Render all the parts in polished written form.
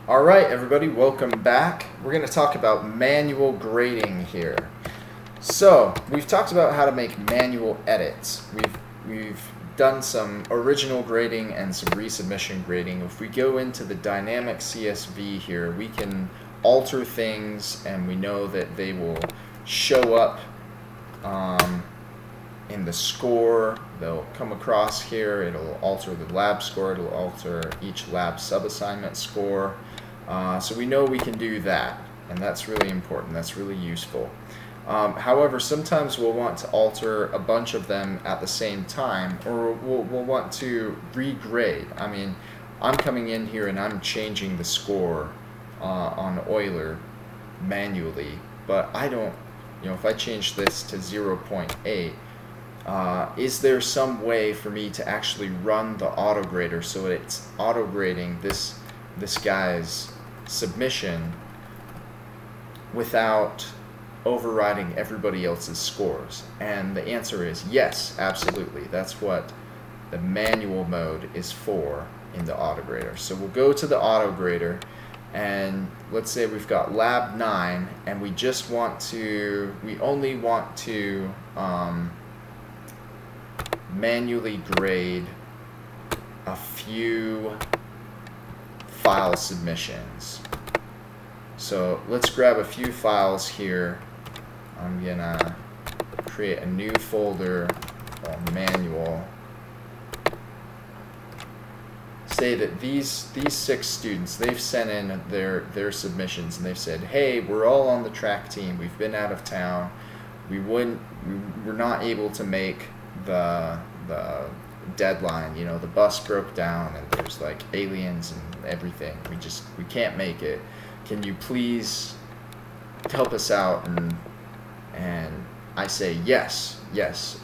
All right, everybody, welcome back. We're going to talk about manual grading here. So, we've talked about how to make manual edits. We've done some original grading and some resubmission grading. If we go into the dynamic CSV here, we can alter things, and we know that they will show up in the score. They'll come across here. It'll alter the lab score. It'll alter each lab subassignment score. So we know we can do that, and that's really important. That's really useful. However, sometimes we'll want to alter a bunch of them at the same time, or we'll want to regrade. I mean, I'm coming in here and I'm changing the score on Euler manually, but I don't, if I change this to 0.8, is there some way for me to actually run the autograder so it's autograding this guy's submission without overriding everybody else's scores? And the answer is yes, absolutely. That's what the manual mode is for in the autograder. So we'll go to the autograder, and let's say we've got lab 9, and we only want to manually grade a few file submissions. So let's grab a few files here. I'm gonna create a new folder called manual. Say that these 6 students, they've sent in their submissions, and they've said, hey, we're all on the track team, we've been out of town, we're not able to make the deadline, the bus broke down and there's like aliens and everything, we can't make it, can you please help us out? And I say yes,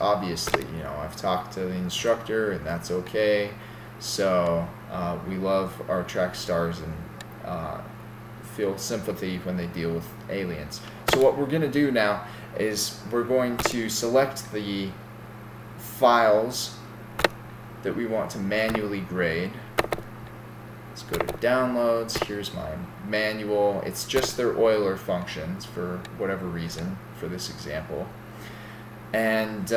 obviously, I've talked to the instructor and that's okay. So we love our track stars and feel sympathy when they deal with aliens. So what we're going to do now is we're going to select the files that we want to manually grade. Let's go to downloads. Here's my manual. It's just their Euler functions for whatever reason for this example. And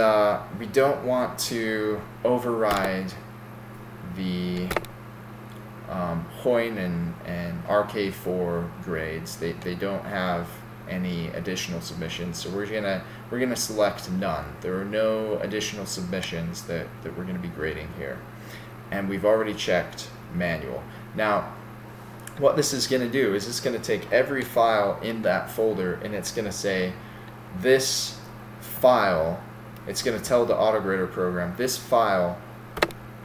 we don't want to override the Hoyne and RK4 grades. They don't have any additional submissions, so we're gonna select none. There are no additional submissions that we're gonna be grading here, and we've already checked manual. Now, what this is gonna do is it's gonna take every file in that folder, and it's gonna say this file. It's gonna tell the autograder program this file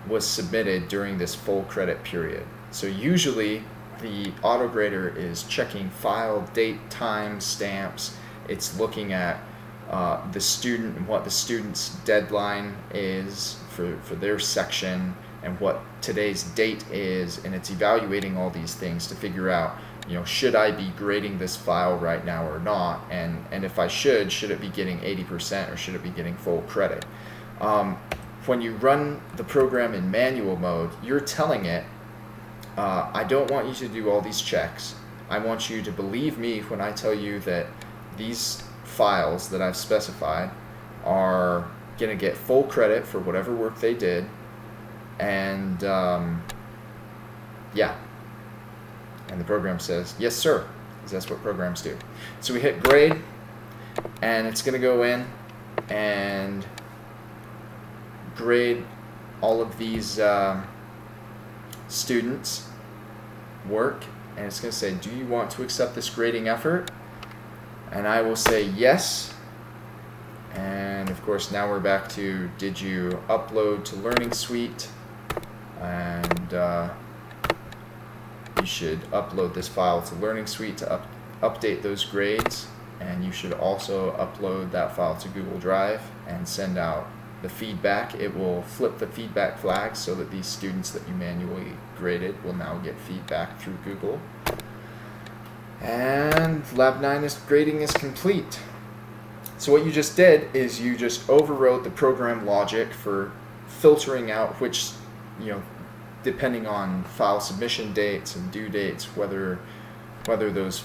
was submitted during this full credit period. So usually the autograder is checking file date, time, stamps. It's looking at the student and what the student's deadline is for their section and what today's date is, and it's evaluating all these things to figure out, should I be grading this file right now or not, and if I should it be getting 80% or should it be getting full credit? When you run the program in manual mode, you're telling it, I don't want you to do all these checks. I want you to believe me when I tell you that these files that I've specified are going to get full credit for whatever work they did. And yeah. And the program says, yes, sir, because that's what programs do. So we hit grade, and it's going to go in and grade all of these students' work, and it's going to say, do you want to accept this grading effort? And I will say yes. And of course now we're back to, did you upload to Learning Suite? And you should upload this file to Learning Suite to update those grades, and you should also upload that file to Google Drive and send out the feedback. It will flip the feedback flag so that these students that you manually graded will now get feedback through Google. And Lab 9 grading is complete. So what you just did is you just overrode the program logic for filtering out which depending on file submission dates and due dates, whether those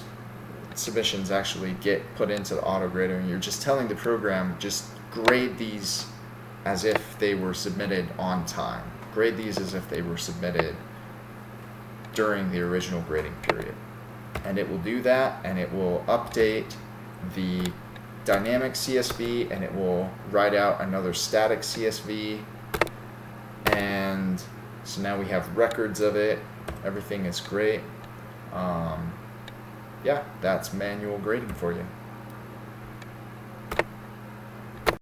submissions actually get put into the auto grader, and you're just telling the program, just grade these as if they were submitted on time. Grade these as if they were submitted during the original grading period. And it will do that, and it will update the dynamic CSV, and it will write out another static CSV. And so now we have records of it. Everything is great. Yeah, that's manual grading for you.